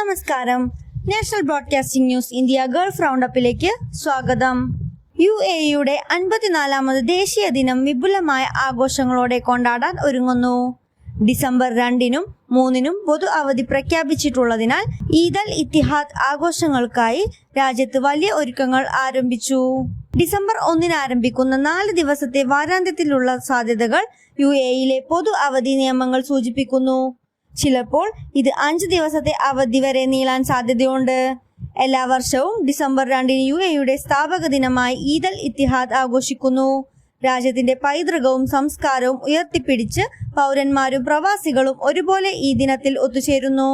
നമസ്കാരം. National broadcasting news India Gulf റൗണ്ടപ്പിലേക്ക് സ്വാഗതം. UAE-യുടെ 54ാമത് ദേശീയ ദിനം വിപുലമായ ആഘോഷങ്ങളോടെ കൊണ്ടാടാൻ ഒരുങ്ങുന്നു. ഡിസംബർ 2-നും 3-നും പൊതു അവധി പ്രഖ്യാപിച്ചിട്ടുള്ളതിനാൽ ഈദ് അൽ ഇത്തിഹാദ് ആഘോഷങ്ങൾക്കായി രാജ്യത്ത് വലിയ ഒരുക്കങ്ങൾ ആരംഭിച്ചു. ഡിസംബർ 1-ന് ആരംഭിക്കുന്ന 4 ദിവസത്തെ വാരാന്ത്യത്തിലുള്ള സാധ്യതകൾ UAE-ലെ പൊതു അവധി നിയമങ്ങൾ സൂചിപ്പിക്കുന്നു. ചിലപ്പോൾ ഇത് 5 ദിവസത്തെ അവധി വരെ നീളാൻ സാധ്യതയുണ്ട്. എല്ലാ വർഷവും ഡിസംബർ 2-ന് UAE-യുടെ സ്ഥാപക ദിനമായി ഈദ് അൽ ഇത്തിഹാദ് ആഘോഷിക്കുന്നു. രാജ്യത്തിന്റെ പൈതൃകവും സംസ്കാരവും ഉയർത്തിപ്പിടിച്ച് പൗരന്മാരും പ്രവാസികളും ഒരുപോലെ ഈ ദിനത്തിൽ ഒത്തുചേരുന്നു.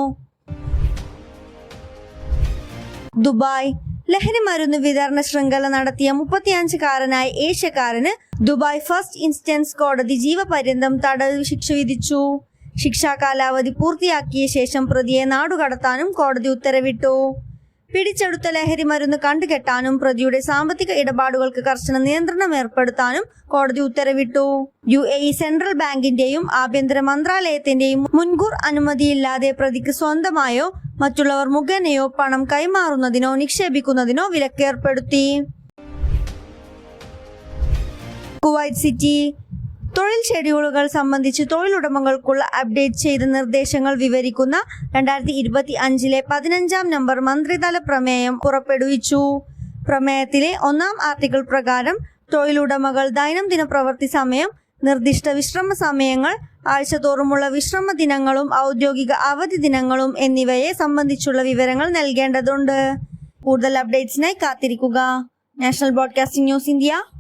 ദുബായ് ലഹരി മരുന്ന് വിതരണ ശൃംഖല നടത്തിയ 35-കാരനായ ഏഷ്യക്കാരന് ദുബായ് ഫസ്റ്റ് ഇൻസ്റ്റൻസ് കോടതി ജീവപര്യന്തം തടവ് ശിക്ഷ വിധിച്ചു. ശിക്ഷാ കാലാവധി പൂർത്തിയാക്കിയ ശേഷം പ്രതിയെ നാടുകടത്താനും കോടതി ഉത്തരവിട്ടു. പിടിച്ചെടുത്ത ലഹരി മരുന്ന് കണ്ടുകെട്ടാനും പ്രതിയുടെ സാമ്പത്തിക ഇടപാടുകൾക്ക് കർശന നിയന്ത്രണം ഏർപ്പെടുത്താനും കോടതി ഉത്തരവിട്ടു. UAE സെൻട്രൽ ബാങ്കിന്റെയും ആഭ്യന്തര മന്ത്രാലയത്തിന്റെയും മുൻകൂർ അനുമതിയില്ലാതെ പ്രതിക്ക് സ്വന്തമായോ മറ്റുള്ളവർ മുഖേനയോ പണം കൈമാറുന്നതിനോ നിക്ഷേപിക്കുന്നതിനോ വിലക്കേർപ്പെടുത്തി. കുവൈറ്റ് സിറ്റി തൊഴിൽ ഷെഡ്യൂളുകൾ സംബന്ധിച്ച് തൊഴിലുടമകൾക്കുള്ള അപ്ഡേറ്റ് ചെയ്ത നിർദ്ദേശങ്ങൾ വിവരിക്കുന്ന 2025-ലെ 15-ാം നമ്പർ മന്ത്രിതല പ്രമേയം പുറപ്പെടുവിച്ചു. പ്രമേയത്തിലെ 1-ാം ആർട്ടിക്കിൾ പ്രകാരം തൊഴിലുടമകൾ ദൈനംദിന പ്രവൃത്തി സമയം, നിർദ്ദിഷ്ട വിശ്രമ സമയങ്ങൾ, ആഴ്ചതോറുമുള്ള വിശ്രമ ദിനങ്ങളും ഔദ്യോഗിക അവധി ദിനങ്ങളും എന്നിവയെ സംബന്ധിച്ചുള്ള വിവരങ്ങൾ നൽകേണ്ടതുണ്ട്. കൂടുതൽ അപ്ഡേറ്റ്സിനായി കാത്തിരിക്കുക. National broadcasting news India.